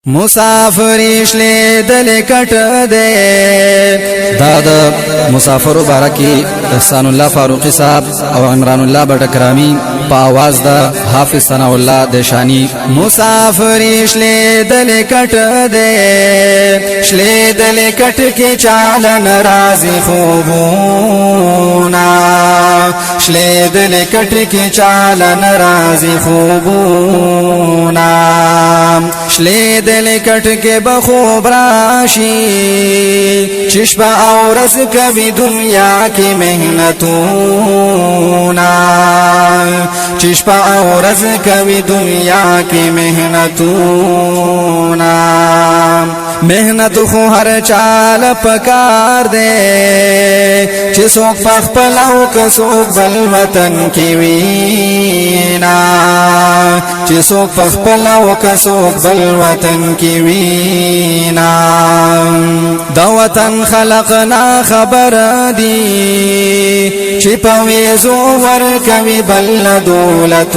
مسافر شلیدل کټ دے داد مسافر بارکی احسان الله فاروقی صاحب او عمران الله بټکرامی په आवाज د حافظ ثنا الله دیشانی مسافر شلیدل کټ دے شلیدل کټ کې چال ناراضی خوبونا شلیدل کټ کې چال ناراضی خوبونا شلیدل کټ کې بخوب راشي چشپا او رز کبھی دنیا کی محنتونا چشپا او رز کبھی دنیا کی محنتونا محنت خو هر چال پکار دے چی سوک پخ پلاو کسوک بل وطن کی وینا چی سوک پخ پلاو کسوک بل وطن کی وینا دا وطن خلقنا خبر دی چی پویزو ورکوی بل دولتونا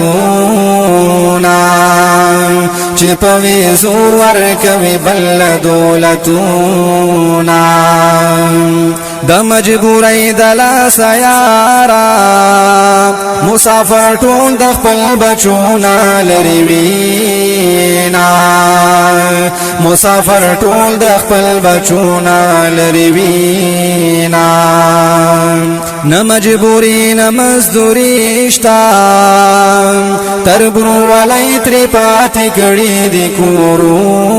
چی پویزو ورکوی بل دولتونا دا مجبوری دلا سیارا مسافر ټول د خپل بچونا لري وینا مسافر ټول د خپل بچونا لري وینا نه مجبوری نه مزدوری شتا تربرو ولای تری پاتې کړي دي کورونا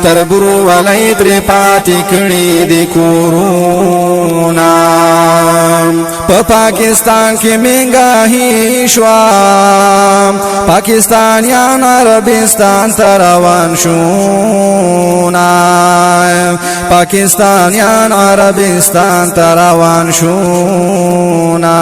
تربرو ولای تری پاتې کړي دي کورونا په پاکستان کې منګاهي شوا پاکستانیان عربستان ته روان شونا پاکستانیان عربستان ته روان شونا